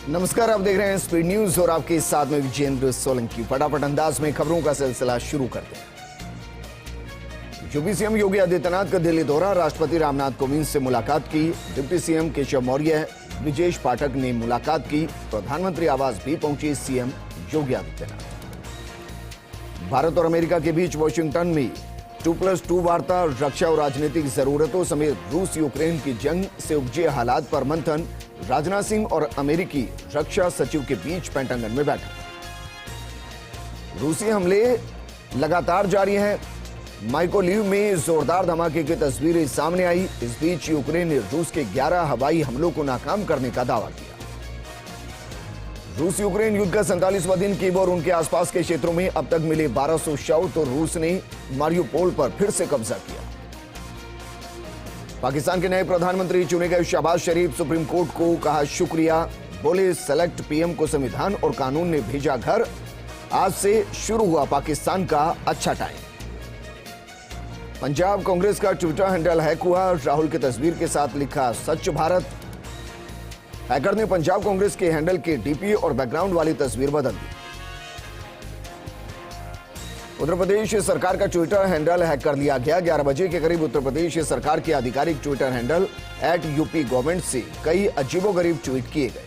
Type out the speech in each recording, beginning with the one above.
नमस्कार, आप देख रहे हैं स्पीड न्यूज और आपके साथ में विजेंद्र सोलंकी। फटाफट अंदाज में खबरों का सिलसिला शुरू करते हैं। यूपी सीएम योगी आदित्यनाथ का दिल्ली दौरा, राष्ट्रपति रामनाथ कोविंद से मुलाकात की। डिप्टी सीएम केशव मौर्य, ब्रिजेश पाठक ने मुलाकात की। प्रधानमंत्री आवास भी पहुंचे सीएम योगी आदित्यनाथ। भारत और अमेरिका के बीच वॉशिंगटन में 2+2 वार्ता, रक्षा और राजनीतिक जरूरतों समेत रूस यूक्रेन की जंग से उपजे हालात पर मंथन। राजनाथ सिंह और अमेरिकी रक्षा सचिव के बीच पेंटागन में बैठक। रूसी हमले लगातार जारी हैं। माइकोलिव में जोरदार धमाके की तस्वीरें सामने आई। इस बीच यूक्रेन ने रूस के 11 हवाई हमलों को नाकाम करने का दावा किया। रूस यूक्रेन युद्ध का 47वां दिन कीव और उनके आसपास के क्षेत्रों में अब तक मिले 1200 शव, तो रूस ने मारियोपोल पर फिर से कब्जा किया। पाकिस्तान के नए प्रधानमंत्री चुने गए शहबाज शरीफ सुप्रीम कोर्ट को कहा शुक्रिया। बोले सेलेक्ट पीएम को संविधान और कानून ने भेजा घर। आज से शुरू हुआ पाकिस्तान का अच्छा टाइम। पंजाब कांग्रेस का ट्विटर हैंडल हैक हुआ। राहुल की तस्वीर के साथ लिखा सच भारत। हैकर ने पंजाब कांग्रेस के हैंडल के डीपी और बैकग्राउंड वाली तस्वीर बदल दी। उत्तर प्रदेश सरकार का ट्विटर हैंडल हैक कर लिया गया। 11 बजे के करीब उत्तर प्रदेश सरकार के आधिकारिक ट्विटर हैंडल @UP गवर्नमेंट से कई अजीबोगरीब ट्वीट किए गए।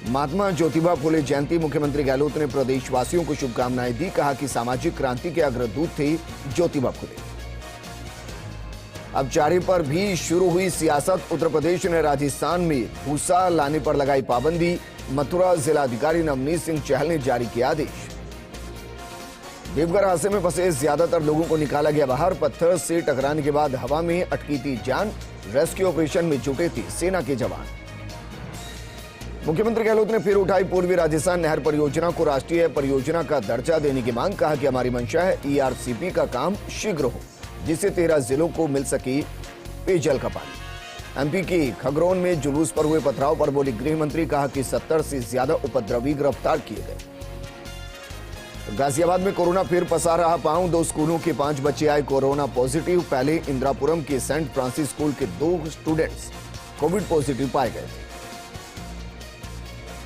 महात्मा ज्योतिबा फुले जयंती, मुख्यमंत्री गहलोत ने प्रदेशवासियों को शुभकामनाएं दी। कहा कि सामाजिक क्रांति के अग्रदूत थे ज्योतिबा फुले। अब चारे पर भी शुरू हुई सियासत। उत्तर प्रदेश ने राजस्थान में भूसा लाने पर लगाई पाबंदी। मथुरा जिलाधिकारी नवनीत सिंह चहल ने जारी किया आदेश। देवघर हादसे में फंसे ज्यादातर लोगों को निकाला गया बाहर। पत्थर से टकराने के बाद हवा में अटकी थी जान। रेस्क्यू ऑपरेशन में जुटे थे सेना के जवान। मुख्यमंत्री गहलोत ने फिर उठाई पूर्वी राजस्थान नहर परियोजना को राष्ट्रीय परियोजना का दर्जा देने की मांग। कहा कि हमारी मंशा है ERCP का काम शीघ्र हो, जिससे 13 जिलों को मिल सके पेयजल का पानी। MP के खगरौन में जुलूस पर हुए पथराव पर बोली गृह मंत्री। कहा कि 70 से ज्यादा उपद्रवी गिरफ्तार किए गए। गाजियाबाद में कोरोना फिर पसार रहा पांव। 2 स्कूलों के 5 बच्चे आए कोरोना पॉजिटिव। पहले इंदिरापुरम के सेंट फ्रांसिस स्कूल के 2 स्टूडेंट्स कोविड पॉजिटिव पाए गए थे।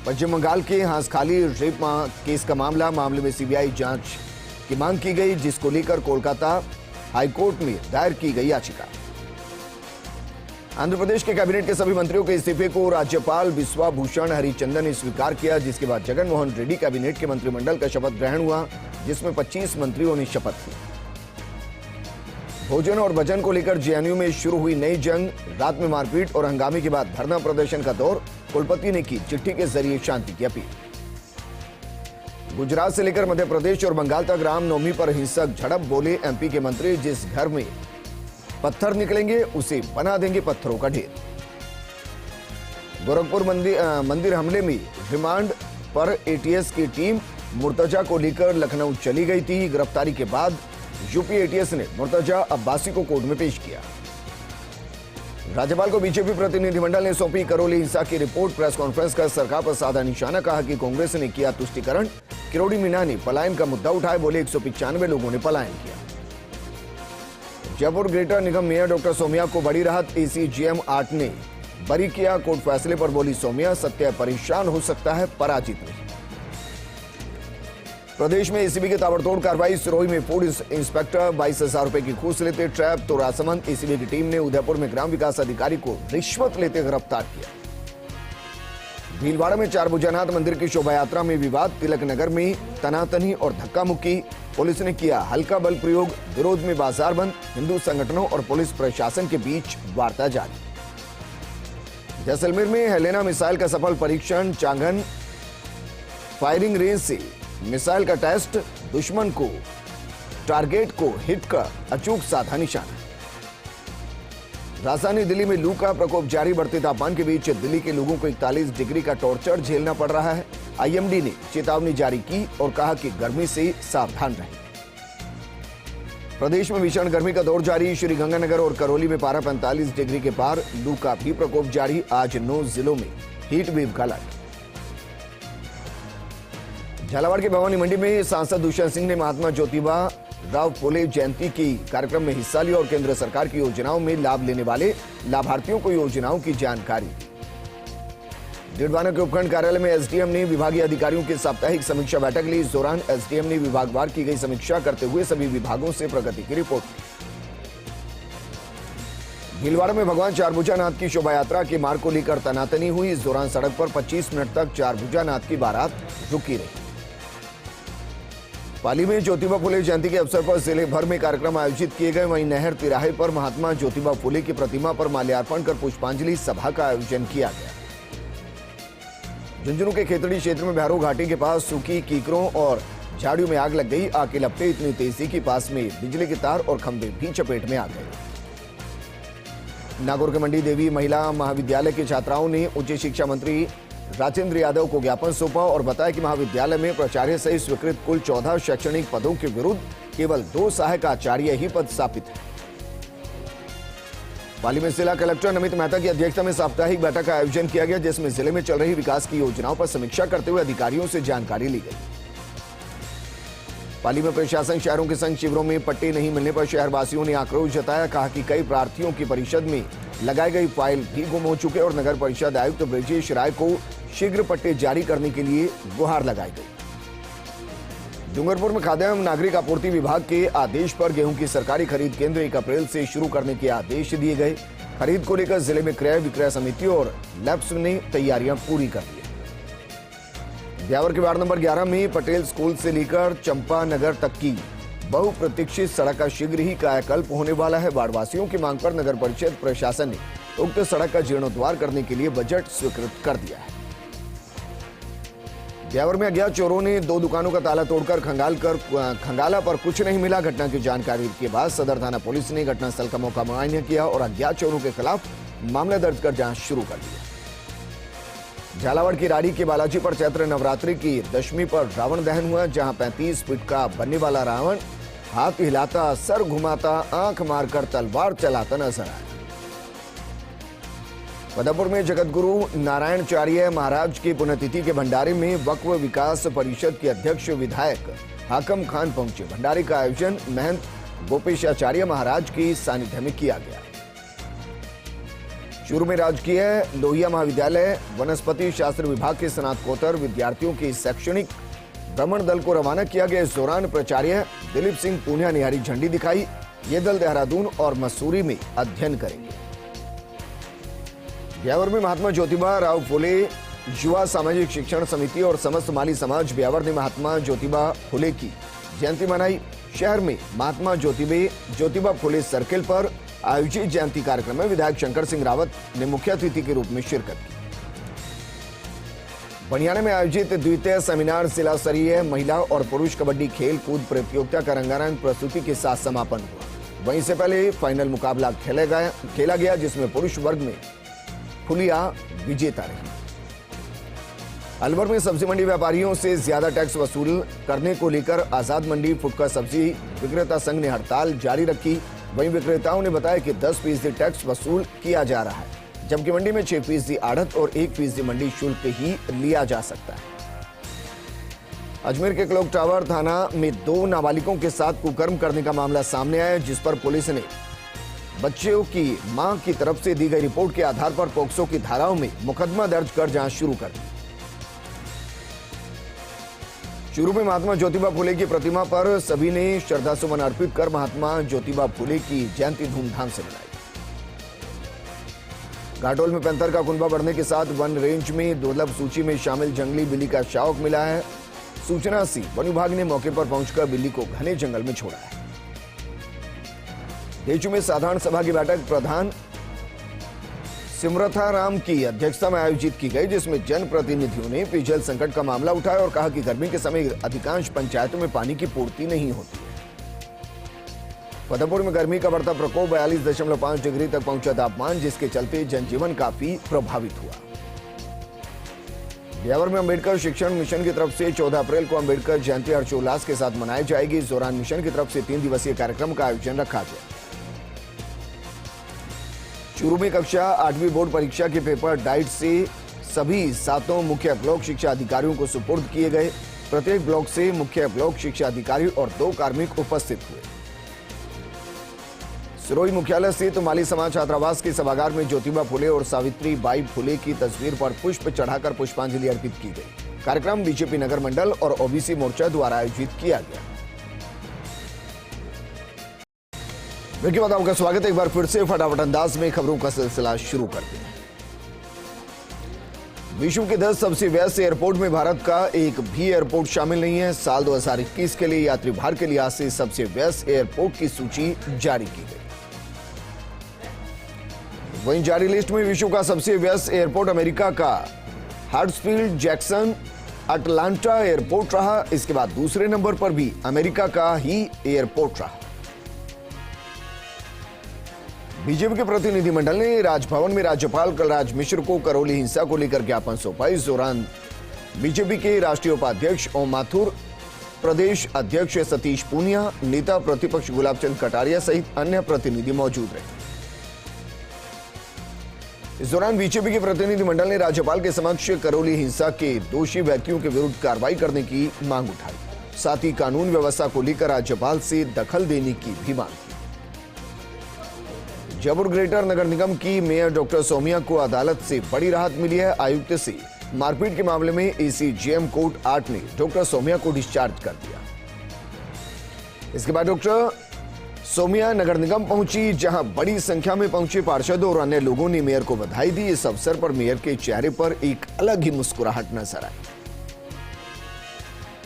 पश्चिम बंगाल के हांसखाली रेप केस का मामले में CBI जांच की मांग की गई, जिसको लेकर कोलकाता हाईकोर्ट में दायर की गई याचिका। आंध्र प्रदेश के कैबिनेट के सभी मंत्रियों के इस्तीफे को राज्यपाल बिस्वा भूषण हरिचंदन ने स्वीकार किया, जिसके बाद जगनमोहन रेड्डी कैबिनेट के मंत्रिमंडल का शपथ ग्रहण हुआ, जिसमें 25 मंत्रियों ने शपथ ली। भोजन और भजन को लेकर JNU में शुरू हुई नई जंग। रात में मारपीट और हंगामे के बाद धरना प्रदर्शन का दौर। कुलपति ने की चिट्ठी के जरिए शांति की अपील। गुजरात से लेकर मध्य प्रदेश और बंगाल तक रामनवमी पर हिंसक झड़प। बोले MP के मंत्री, जिस घर में पत्थर निकलेंगे उसे बना देंगे पत्थरों का ढेर। गोरखपुर मंदिर हमले में रिमांड पर ATS की टीम मुर्तजा को लेकर लखनऊ चली गई थी। गिरफ्तारी के बाद UP ATS ने मुर्तजा अब्बासी को कोर्ट में पेश किया। राज्यपाल को बीजेपी प्रतिनिधिमंडल ने सौंपी करौली हिंसा की रिपोर्ट। प्रेस कॉन्फ्रेंस कर सरकार पर साधा निशाना। कहा कि कांग्रेस ने किया तुष्टीकरण। किरोड़ी मीणा ने पलायन का मुद्दा उठाया। बोले 195 लोगों ने पलायन किया। जयपुर ग्रेटर निगम मेयर डॉक्टर सोमिया को बड़ी राहत। ACGM 8 ने बरी किया। कोर्ट फैसले पर बोली सोमिया, सत्य परेशान हो सकता है, पराजित नहीं। प्रदेश में ACB की ताबड़तोड़ कार्रवाई। सिरोही में फूड इंस्पेक्टर 22,000 रुपए की घूस लेते ट्रैप। तो राजसमंद ACB की टीम ने उदयपुर में ग्राम विकास अधिकारी को रिश्वत लेते गिरफ्तार किया। भीलवाड़ा में 4 भुजानाथ मंदिर की शोभा यात्रा में विवाद। तिलक नगर में तनातनी और धक्का मुक्की। पुलिस ने किया हल्का बल प्रयोग। विरोध में बाजार बंद। हिंदू संगठनों और पुलिस प्रशासन के बीच वार्ता जारी। जैसलमेर में हेलेना मिसाइल का सफल परीक्षण। चांगन फायरिंग रेंज से मिसाइल का टेस्ट। दुश्मन को टारगेट को हिट कर अचूक साधा निशाना। राजधानी दिल्ली में लू का प्रकोप जारी। बढ़ते तापमान के बीच दिल्ली के लोगों को 41 डिग्री का टॉर्चर झेलना पड़ रहा है। IMD ने चेतावनी जारी की और कहा कि गर्मी से सावधान रहें। प्रदेश में भीषण गर्मी का दौर जारी। श्रीगंगानगर और करौली में पारा 45 डिग्री के पार। लू का भी प्रकोप जारी। आज 9 जिलों में हीट वेव का अलर्ट। झालावाड़ की भवानी मंडी में सांसद दुष्यंत सिंह ने महात्मा ज्योतिबा राव फुले जयंती की कार्यक्रम में हिस्सा लिया और केंद्र सरकार की योजनाओं में लाभ लेने वाले लाभार्थियों को योजनाओं की जानकारी दी। डीडवाना के उपखंड कार्यालय में एसडीएम ने विभागीय अधिकारियों की साप्ताहिक समीक्षा बैठक ली। इस दौरान एसडीएम ने विभागवार की गई समीक्षा करते हुए सभी विभागों से प्रगति की रिपोर्ट ली। भीलवाड़ा में भगवान चारभुजानाथ की शोभा यात्रा के मार्ग को लेकर तनातनी हुई। इस दौरान सड़क पर 25 मिनट तक चारभुजानाथ की बारात रुकी रही। पाली में ज्योतिबा फुले जयंती के अवसर पर जिले भर में कार्यक्रम आयोजित किए गए। वहीं नहर तिराहे पर महात्मा ज्योतिबा फुले की प्रतिमा पर माल्यार्पण कर पुष्पांजलि सभा का आयोजन किया गया। झुंझुनू के खेतड़ी क्षेत्र में भैरो घाटी के पास सूखी कीकरों और झाड़ियों में आग लग गई। आग की लपटें इतनी तेज थी कि पास में बिजली के तार और खंभे भी चपेट में आ गए। नागौर के मंडी देवी महिला महाविद्यालय के छात्राओं ने उच्च शिक्षा मंत्री राजेंद्र यादव को ज्ञापन सौंपा और बताया कि महाविद्यालय में प्राचार्य सहित स्वीकृत कुल 14 शैक्षणिक पदों के विरुद्ध केवल 2 सहायक आचार्य ही पद स्थापित है। पाली में जिला कलेक्टर नमित मेहता की अध्यक्षता में साप्ताहिक बैठक का आयोजन किया गया, जिसमें जिले में चल रही विकास की योजनाओं पर समीक्षा करते हुए अधिकारियों से जानकारी ली गई। पाली में प्रशासन शहरों के संग शिविरों में पट्टे नहीं मिलने पर शहरवासियों ने आक्रोश जताया। कहा कि कई प्रार्थियों की परिषद में लगाई गई फाइल भी गुम हो चुके और नगर परिषद आयुक्त ब्रजेश राय को शीघ्र पट्टे जारी करने के लिए गुहार लगाई गई। डूंगरपुर में खाद्य एवं नागरिक आपूर्ति विभाग के आदेश पर गेहूं की सरकारी खरीद केंद्र 1 अप्रैल से शुरू करने के आदेश दिए गए। खरीद को लेकर जिले में क्रय विक्रय समिति और लैब्स ने तैयारियां पूरी कर ली। ब्यावर के वार्ड नंबर 11 में पटेल स्कूल से लेकर चंपा नगर तक की बहुप्रतीक्षित सड़क का शीघ्र ही कायाकल्प होने वाला है। वार्डवासियों की मांग पर नगर परिषद प्रशासन ने उक्त सड़क का जीर्णोद्धार करने के लिए बजट स्वीकृत कर दिया है। ब्यावर में अज्ञात चोरों ने 2 दुकानों का ताला तोड़कर खंगाला पर कुछ नहीं मिला। घटना की जानकारी के बाद सदर थाना पुलिस ने घटनास्थल का मौका मुआयना किया और अज्ञात चोरों के खिलाफ मामला दर्ज कर जांच शुरू कर दिया। झालावाड़ की राड़ी के बालाजी पर चैत्र नवरात्रि की दशमी पर रावण दहन हुआ, जहां 35 फीट का बनने वाला रावण हाथ हिलाता, सर घुमाता, आंख मारकर तलवार चलाता नजर आया। पदमपुर में जगतगुरु नारायणचार्य महाराज की पुण्यतिथि के भंडारे में वक्फ विकास परिषद के अध्यक्ष विधायक हाकम खान पहुंचे। भंडारे का आयोजन महंत गोपेशाचार्य महाराज की सानिध्य में किया गया। चूरू में राजकीय लोहिया महाविद्यालय वनस्पति शास्त्र विभाग के स्नातकोत्तर विद्यार्थियों के शैक्षणिक भ्रमण दल को रवाना किया गया। इस दौरान प्राचार्य दिलीप सिंह पूनिया ने हरी झंडी दिखाई। ये दल देहरादून और मसूरी में अध्ययन करेंगे। ब्यावर में महात्मा ज्योतिबा राव फुले युवा सामाजिक शिक्षण समिति और समस्त माली समाज ब्यावर ने महात्मा ज्योतिबा फुले की जयंती मनाई। शहर में महात्मा ज्योतिबा फुले सर्किल पर आयोजित जयंती कार्यक्रम में विधायक शंकर सिंह रावत ने मुख्य अतिथि के रूप में शिरकत की। बनियाना में आयोजित द्वितीय सेमिनार जिला स्तरीय महिला और पुरुष कबड्डी खेल कूद प्रतियोगिता का रंगारंग प्रस्तुति के साथ समापन हुआ। वहीं से पहले फाइनल मुकाबला खेला गया, जिसमें पुरुष वर्ग में फुलिया विजेता रही। अलवर में सब्जी मंडी व्यापारियों से ज्यादा टैक्स वसूल करने को लेकर आजाद मंडी फुटकर सब्जी विक्रेता संघ ने हड़ताल जारी रखी। वहीं विक्रेताओं ने बताया कि 10% टैक्स वसूल किया जा रहा है, जबकि मंडी में 6% आढ़त और 1% मंडी शुल्क ही लिया जा सकता है। अजमेर के क्लॉक टावर थाना में 2 नाबालिगों के साथ कुकर्म करने का मामला सामने आया, जिस पर पुलिस ने बच्चों की मां की तरफ से दी गई रिपोर्ट के आधार पर पोक्सो की धाराओं में मुकदमा दर्ज कर जांच शुरू कर दी। चूरू में महात्मा ज्योतिबा फुले की प्रतिमा पर सभी ने श्रद्धासुमन अर्पित कर महात्मा ज्योतिबा फुले की जयंती धूमधाम से मनाई। घाटोल में पैंथर का कुनबा बढ़ने के साथ वन रेंज में दुर्लभ सूची में शामिल जंगली बिल्ली का शावक मिला है। सूचना से वन विभाग ने मौके पर पहुंचकर बिल्ली को घने जंगल में छोड़ा है। देचू में साधारण सभा की बैठक प्रधान सिमरथा राम की अध्यक्षता में आयोजित की गई, जिसमें जनप्रतिनिधियों ने पेयजल संकट का मामला उठाया और कहा कि गर्मी के समय अधिकांश पंचायतों में पानी की पूर्ति नहीं होती है। पदमपुर में गर्मी का बढ़ता प्रकोप 42.5 डिग्री तक पहुंचा तापमान, जिसके चलते जनजीवन काफी प्रभावित हुआ। ब्यावर में अंबेडकर शिक्षण मिशन की तरफ से 14 अप्रैल को अंबेडकर जयंती हर्षोल्लास के साथ मनाई जाएगी। इस दौरान मिशन की तरफ से 3 दिवसीय कार्यक्रम का आयोजन रखा गया। चूरू में कक्षा 8वीं बोर्ड परीक्षा के पेपर डाइट से सभी 7 मुख्य ब्लॉक शिक्षा अधिकारियों को सुपुर्द किए गए। प्रत्येक ब्लॉक से मुख्य ब्लॉक शिक्षा अधिकारी और 2 कार्मिक उपस्थित हुए। सिरोही मुख्यालय स्थित माली समाज छात्रावास के सभागार में ज्योतिबा फुले और सावित्री बाई फुले की तस्वीर पर पुष्प चढ़ाकर पुष्पांजलि अर्पित की गई। कार्यक्रम बीजेपी नगर मंडल और ओबीसी मोर्चा द्वारा आयोजित किया गया। विकी बताओ का स्वागत है। एक बार फिर से फटाफट अंदाज में खबरों का सिलसिला शुरू करते हैं। विश्व के 10 सबसे व्यस्त एयरपोर्ट में भारत का एक भी एयरपोर्ट शामिल नहीं है। साल 2021 के लिए यात्री भार के लिहाज से सबसे व्यस्त एयरपोर्ट की सूची जारी की गई। वहीं जारी लिस्ट में विश्व का सबसे व्यस्त एयरपोर्ट अमेरिका का हार्ट्सफील्ड जैक्सन अटलांटा एयरपोर्ट रहा। इसके बाद दूसरे नंबर पर भी अमेरिका का ही एयरपोर्ट रहा। बीजेपी के प्रतिनिधिमंडल ने राजभवन में राज्यपाल कलराज मिश्र को करौली हिंसा को लेकर ज्ञापन सौंपा। इस दौरान बीजेपी के राष्ट्रीय उपाध्यक्ष ओम माथुर, प्रदेश अध्यक्ष सतीश पूनिया, नेता प्रतिपक्ष गुलाबचंद कटारिया सहित अन्य प्रतिनिधि मौजूद रहे। इस दौरान बीजेपी के प्रतिनिधिमंडल ने राज्यपाल के समक्ष करौली हिंसा के दोषी व्यक्तियों के विरुद्ध कार्रवाई करने की मांग उठाई। साथ ही कानून व्यवस्था को लेकर राज्यपाल से दखल देने की भी मांग की। जयपुर ग्रेटर नगर निगम की मेयर डॉक्टर सौम्या को अदालत से बड़ी राहत मिली है। आयुक्त से मारपीट के मामले में एसीजेएम कोर्ट 8 ने डॉक्टर सौम्या को डिस्चार्ज कर दिया। इसके बाद डॉक्टर सौम्या नगर निगम पहुंची, जहां बड़ी संख्या में पहुंचे पार्षदों और अन्य लोगों ने मेयर को बधाई दी। इस अवसर पर मेयर के चेहरे पर एक अलग ही मुस्कुराहट नजर आई।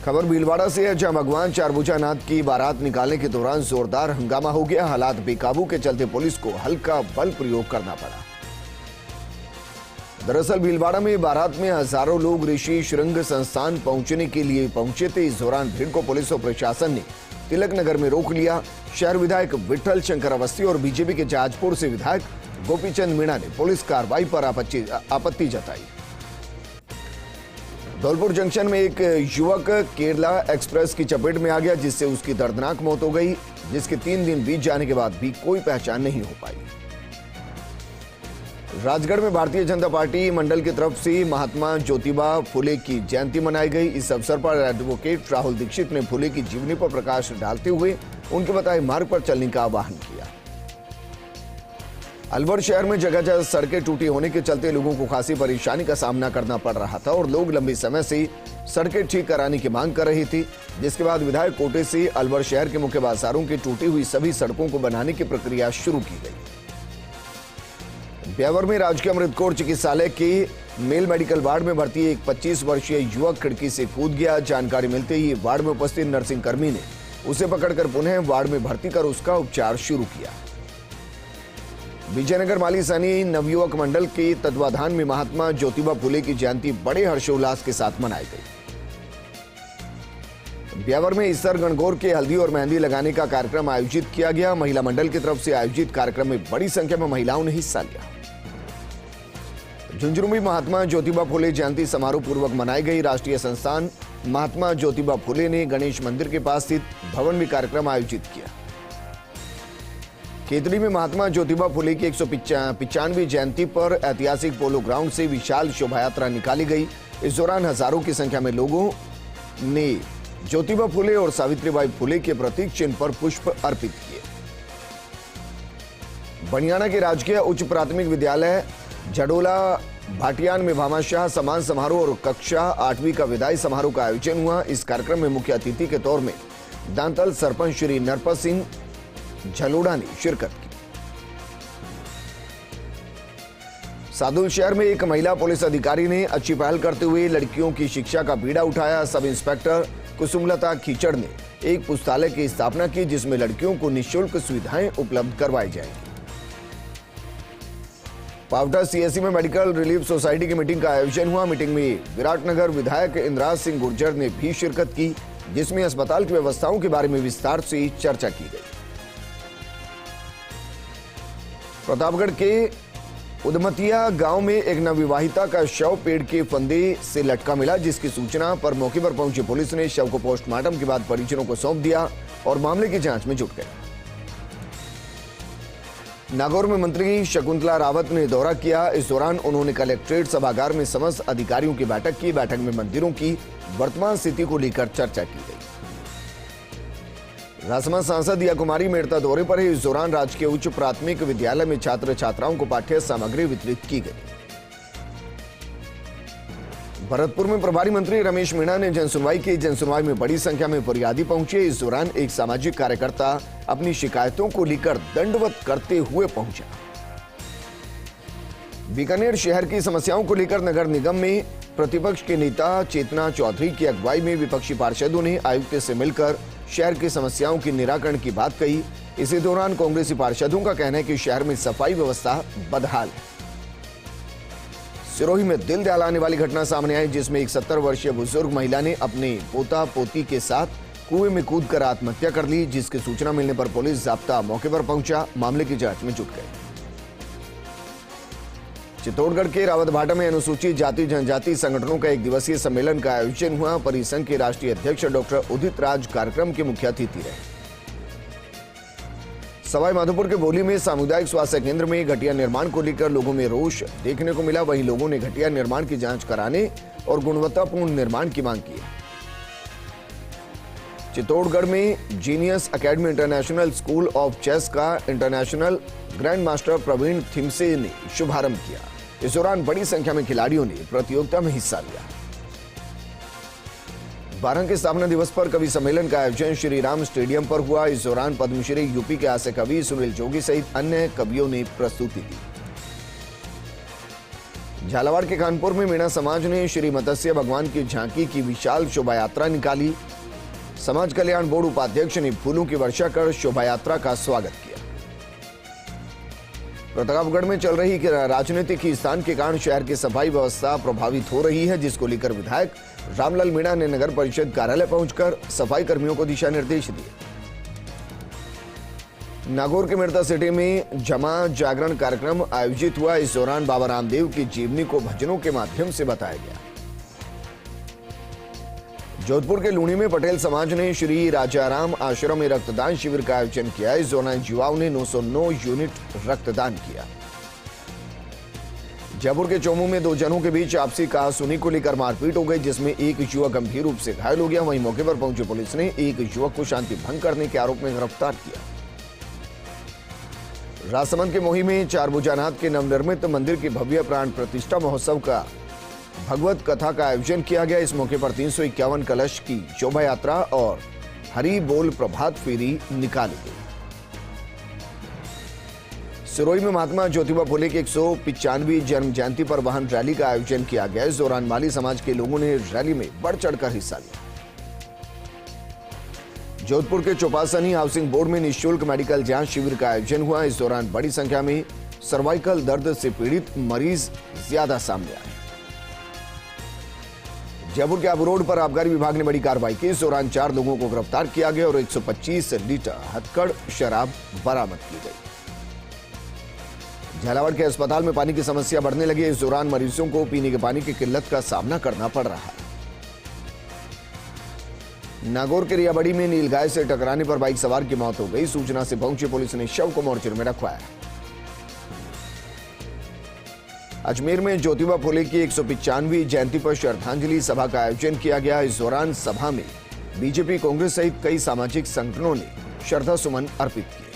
खबर भीलवाड़ा से है, जहां भगवान चारभुजा नाथ की बारात निकालने के दौरान जोरदार हंगामा हो गया। हालात बेकाबू के चलते पुलिस को हल्का बल प्रयोग करना पड़ा। दरअसल भीलवाड़ा में बारात में हजारों लोग ऋषि श्रृंग संस्थान पहुंचने के लिए पहुंचे थे। इस दौरान भीड़ को पुलिस और प्रशासन ने तिलक नगर में रोक लिया। शहर विधायक विठल शंकर अवस्थी और बीजेपी के जहाजपुर से विधायक गोपीचंद मीणा ने पुलिस कार्रवाई पर आपत्ति जताई। धौलपुर जंक्शन में एक युवक केरला एक्सप्रेस की चपेट में आ गया, जिससे उसकी दर्दनाक मौत हो गई, जिसके 3 दिन बीत जाने के बाद भी कोई पहचान नहीं हो पाई। राजगढ़ में भारतीय जनता पार्टी मंडल की तरफ से महात्मा ज्योतिबा फुले की जयंती मनाई गई। इस अवसर पर एडवोकेट राहुल दीक्षित ने फुले की जीवनी पर प्रकाश डालते हुए उनके बताए मार्ग पर चलने का आह्वान किया। अलवर शहर में जगह जगह सड़कें टूटी होने के चलते लोगों को खासी परेशानी का सामना करना पड़ रहा था और लोग लंबे समय से सड़कें ठीक कराने की मांग कर रहे थे, जिसके बाद विधायक कोटे से अलवर शहर के मुख्य बाजारों की टूटी हुई सभी सड़कों को बनाने की प्रक्रिया शुरू की गई। ब्यावर में राजकीय अमृत कौर चिकित्सालय के मेल मेडिकल वार्ड में भर्ती एक 25 वर्षीय युवक खिड़की से कूद गया। जानकारी मिलते ही वार्ड में उपस्थित नर्सिंग कर्मी ने उसे पकड़कर पुनः वार्ड में भर्ती कर उसका उपचार शुरू किया। विजयनगर माली सैनी नवयुवक मंडल के तत्वाधान में महात्मा ज्योतिबा फुले की जयंती बड़े हर्षोल्लास के साथ मनाई गई। ब्यावर में ईसर गणगौर के हल्दी और मेहंदी लगाने का कार्यक्रम आयोजित किया गया। महिला मंडल की तरफ से आयोजित कार्यक्रम में बड़ी संख्या में महिलाओं ने हिस्सा लिया। झुंझुनू में महात्मा ज्योतिबा फुले जयंती समारोह पूर्वक मनाई गई। राष्ट्रीय संस्थान महात्मा ज्योतिबा फुले ने गणेश मंदिर के पास स्थित भवन में कार्यक्रम आयोजित किया। केतड़ी में महात्मा ज्योतिबा फुले की 195वीं जयंती पर ऐतिहासिक पोलो ग्राउंड से विशाल शोभा यात्रा निकाली गई। इस दौरान हजारों की संख्या में लोगों ने ज्योतिबा फुले और सावित्रीबाई फुले के प्रतीक चिन्ह पर पुष्प अर्पित किए। बनियाना के राजकीय उच्च प्राथमिक विद्यालय जडोला भाटियान में भामाशाह सम्मान समारोह और कक्षा 8वीं का विदाई समारोह का आयोजन हुआ। इस कार्यक्रम में मुख्य अतिथि के तौर में दांतल सरपंच श्री नरपत सिंह झलोड़ा ने शिरकत की। सादुल शहर में एक महिला पुलिस अधिकारी ने अच्छी पहल करते हुए लड़कियों की शिक्षा का बीड़ा उठाया। सब इंस्पेक्टर कुसुमलता खीचड़ ने एक पुस्तकालय की स्थापना की, जिसमें लड़कियों को निःशुल्क सुविधाएं उपलब्ध करवाई जाएंगी। पावटा सीएससी में मेडिकल रिलीफ सोसाइटी की मीटिंग का आयोजन हुआ। मीटिंग में विराटनगर विधायक इंद्राज सिंह गुर्जर ने भी शिरकत की, जिसमें अस्पताल की व्यवस्थाओं के बारे में विस्तार से चर्चा की गई। प्रतापगढ़ के उदमतिया गांव में एक नवविवाहिता का शव पेड़ के फंदे से लटका मिला, जिसकी सूचना पर मौके पर पहुंची पुलिस ने शव को पोस्टमार्टम के बाद परिजनों को सौंप दिया और मामले की जांच में जुट गए। नागौर में मंत्री शकुंतला रावत ने दौरा किया। इस दौरान उन्होंने कलेक्ट्रेट सभागार में समस्त अधिकारियों की बैठक की। बैठक में मंदिरों की वर्तमान स्थिति को लेकर चर्चा की गई। राजसमंद सांसद दिया कुमारी मेड़ता दौरे पर है। इस दौरान राजकीय उच्च प्राथमिक विद्यालय में छात्र छात्राओं को पाठ्य सामग्री वितरित की गई। भरतपुर में प्रभारी मंत्री रमेश मीणा ने जनसुनवाई की। जनसुनवाई में बड़ी संख्या में फरियादी पहुंचे। इस दौरान एक सामाजिक कार्यकर्ता अपनी शिकायतों को लेकर दंडवत करते हुए पहुंचा। बीकानेर शहर की समस्याओं को लेकर नगर निगम में प्रतिपक्ष के नेता चेतना चौधरी की अगुवाई में विपक्षी पार्षदों ने आयुक्त से मिलकर शहर की समस्याओं के निराकरण की बात कही। इसी दौरान कांग्रेसी पार्षदों का कहना है कि शहर में सफाई व्यवस्था बदहाल है। सिरोही में दिल दहलाने वाली घटना सामने आई, जिसमें एक 70 वर्षीय बुजुर्ग महिला ने अपने पोता पोती के साथ कुएं में कूदकर आत्महत्या कर ली। जिसकी सूचना मिलने पर पुलिस जाब्ता मौके पर पहुंचा, मामले की जांच में जुट गए। चित्तौड़गढ़ के रावतभाटा में अनुसूचित जाति जनजाति संगठनों का एक दिवसीय सम्मेलन का आयोजन हुआ। परिसंघ के राष्ट्रीय अध्यक्ष डॉक्टर उदित राज कार्यक्रम के मुख्य अतिथि रहे। सवाई माधोपुर के बोली में सामुदायिक स्वास्थ्य केंद्र में घटिया निर्माण को लेकर लोगों में रोष देखने को मिला। वहीं लोगों ने घटिया निर्माण की जांच कराने और गुणवत्तापूर्ण निर्माण की मांग की। चित्तौड़गढ़ में genius academy international school of chess का international grand master Pravin Thipsay ने शुभारंभ किया। इस दौरान बड़ी संख्या में खिलाड़ियों ने प्रतियोगिता में हिस्सा लिया। 12 के स्थापना दिवस पर कवि सम्मेलन का आयोजन श्री राम स्टेडियम पर हुआ। इस दौरान पद्मश्री यूपी के हास्य कवि सुनील जोगी सहित अन्य कवियों ने प्रस्तुति दी। झालावाड़ के कानपुर में मीणा समाज ने श्री मत्स्य भगवान की झांकी की विशाल शोभा यात्रा निकाली। समाज कल्याण बोर्ड उपाध्यक्ष ने फूलों की वर्षा कर शोभा यात्रा का स्वागत किया। प्रतापगढ़ में चल रही राजनीतिक खींचतान के कारण शहर की सफाई व्यवस्था प्रभावित हो रही है, जिसको लेकर विधायक रामलाल मीणा ने नगर परिषद कार्यालय पहुंचकर सफाई कर्मियों को दिशा निर्देश दिए। नागौर के मेड़ता सिटी में जमा जागरण कार्यक्रम आयोजित हुआ। इस दौरान बाबा रामदेव की जीवनी को भजनों के माध्यम से बताया गया। जोधपुर के लूणी में पटेल समाज ने श्री राजाराम आश्रम में रक्तदान शिविर का आयोजन किया। इस दौरान युवाओं ने 909 यूनिट रक्तदान किया। जयपुर के चोमू में दो जनों के बीच आपसी कहासुनी को लेकर मारपीट हो गई, जिसमें एक युवक गंभीर रूप से घायल हो गया। वहीं मौके पर पहुंची पुलिस ने एक युवक को शांति भंग करने के आरोप में गिरफ्तार किया। राजसमंद के मोही में चारभुजानाथ के नवनिर्मित मंदिर की भव्य प्राण प्रतिष्ठा महोत्सव का भगवत कथा का आयोजन किया गया। इस मौके पर 351 कलश की शोभा यात्रा और हरि बोल प्रभात फेरी निकाली गई। सिरोही में महात्मा ज्योतिबा फुले की 195वीं जन्म जयंती पर वाहन रैली का आयोजन किया गया। इस दौरान माली समाज के लोगों ने रैली में बढ़ चढ़कर हिस्सा लिया। जोधपुर के चौपासनी हाउसिंग बोर्ड में निःशुल्क मेडिकल जांच शिविर का आयोजन हुआ। इस दौरान बड़ी संख्या में सर्वाइकल दर्द से पीड़ित मरीज ज्यादा सामने आए। जयपुर के आबू रोड पर आबकारी विभाग ने बड़ी कार्रवाई की। इस दौरान 4 लोगों को गिरफ्तार किया गया और 125 लीटर हथकड़ शराब बरामद की गई। झालावाड़ के अस्पताल में पानी की समस्या बढ़ने लगी। इस दौरान मरीजों को पीने के पानी की किल्लत का सामना करना पड़ रहा है। नागौर के रियाबड़ी में नीलगाय से टकराने पर बाइक सवार की मौत हो गई। सूचना से पहुंची पुलिस ने शव को मोर्चर में रखवाया। अजमेर में ज्योतिबा फुले की 195वीं जयंती पर श्रद्धांजलि सभा का आयोजन किया गया। इस दौरान सभा में बीजेपी, कांग्रेस सहित कई सामाजिक संगठनों ने श्रद्धा सुमन अर्पित किए।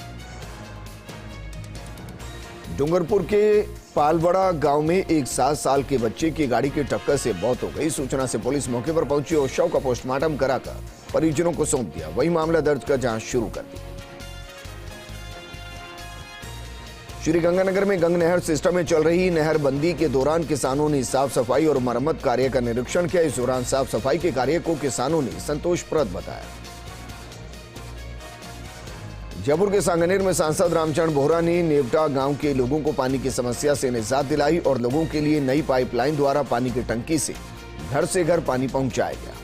डूंगरपुर के पालवड़ा गांव में एक 7 साल के बच्चे की गाड़ी की टक्कर से मौत हो गई। सूचना से पुलिस मौके पर पहुंची और शव का पोस्टमार्टम कराकर परिजनों को सौंप दिया। वहीं मामला दर्ज कर जांच शुरू कर दी। श्री गंगानगर में गंग नहर सिस्टम में चल रही नहर बंदी के दौरान किसानों ने साफ सफाई और मरम्मत कार्य का निरीक्षण किया। इस दौरान साफ सफाई के कार्य को किसानों ने संतोषप्रद बताया। जयपुर के सांगनेर में सांसद रामचंद्र बोहरा ने नेवटा गांव के लोगों को पानी की समस्या से निजात दिलाई और लोगों के लिए नई पाइपलाइन द्वारा पानी की टंकी से घर पानी पहुंचाया गया।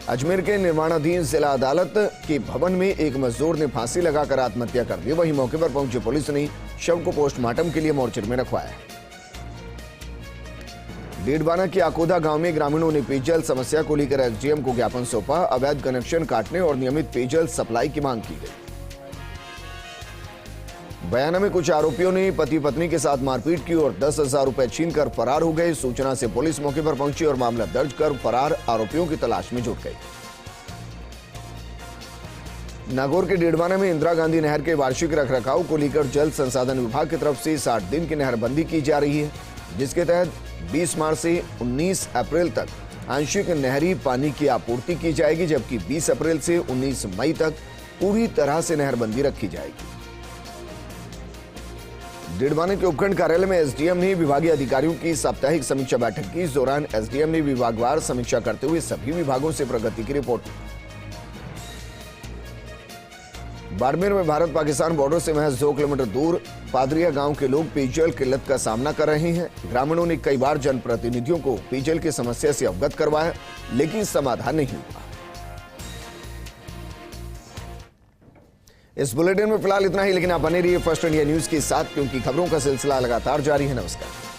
अजमेर के निर्माणाधीन जिला अदालत के भवन में एक मजदूर ने फांसी लगाकर आत्महत्या कर दी। वहीं मौके पर पहुंची पुलिस ने शव को पोस्टमार्टम के लिए मोर्चर में रखवाया। डेढ़वाना के आकोदा गांव में ग्रामीणों ने पेयजल समस्या को लेकर एसडीएम को ज्ञापन सौंपा। अवैध कनेक्शन काटने और नियमित पेयजल सप्लाई की मांग की गई। बयाना में कुछ आरोपियों ने पति पत्नी के साथ मारपीट की और 10,000 रुपए छीनकर फरार हो गए। सूचना से पुलिस मौके पर पहुंची और मामला दर्ज कर फरार आरोपियों की तलाश में जुट गई। नागौर के डेढ़वाना में इंदिरा गांधी नहर के वार्षिक रखरखाव को लेकर जल संसाधन विभाग की तरफ से 60 दिन की नहरबंदी की जा रही है, जिसके तहत 20 मार्च से 19 अप्रैल तक आंशिक नहरी पानी की आपूर्ति की जाएगी, जबकि 20 अप्रैल से 19 मई तक पूरी तरह से नहरबंदी रखी जाएगी। डेढ़वाना के उपखंड कार्यालय में एसडीएम ने विभागीय अधिकारियों की साप्ताहिक समीक्षा बैठक की। इस दौरान एसडीएम ने विभागवार समीक्षा करते हुए सभी विभागों से प्रगति की रिपोर्ट ली। बाड़मेर में भारत पाकिस्तान बॉर्डर से महज 2 किलोमीटर दूर पादरिया गांव के लोग पेयजल किल्लत का सामना कर रहे हैं। ग्रामीणों ने कई बार जनप्रतिनिधियों को पेयजल की समस्या से अवगत करवाया, लेकिन समाधान नहीं हुआ। इस बुलेटिन में फिलहाल इतना ही, लेकिन आप बने रहिए फर्स्ट इंडिया न्यूज के साथ, क्योंकि खबरों का सिलसिला लगातार जारी है। नमस्कार।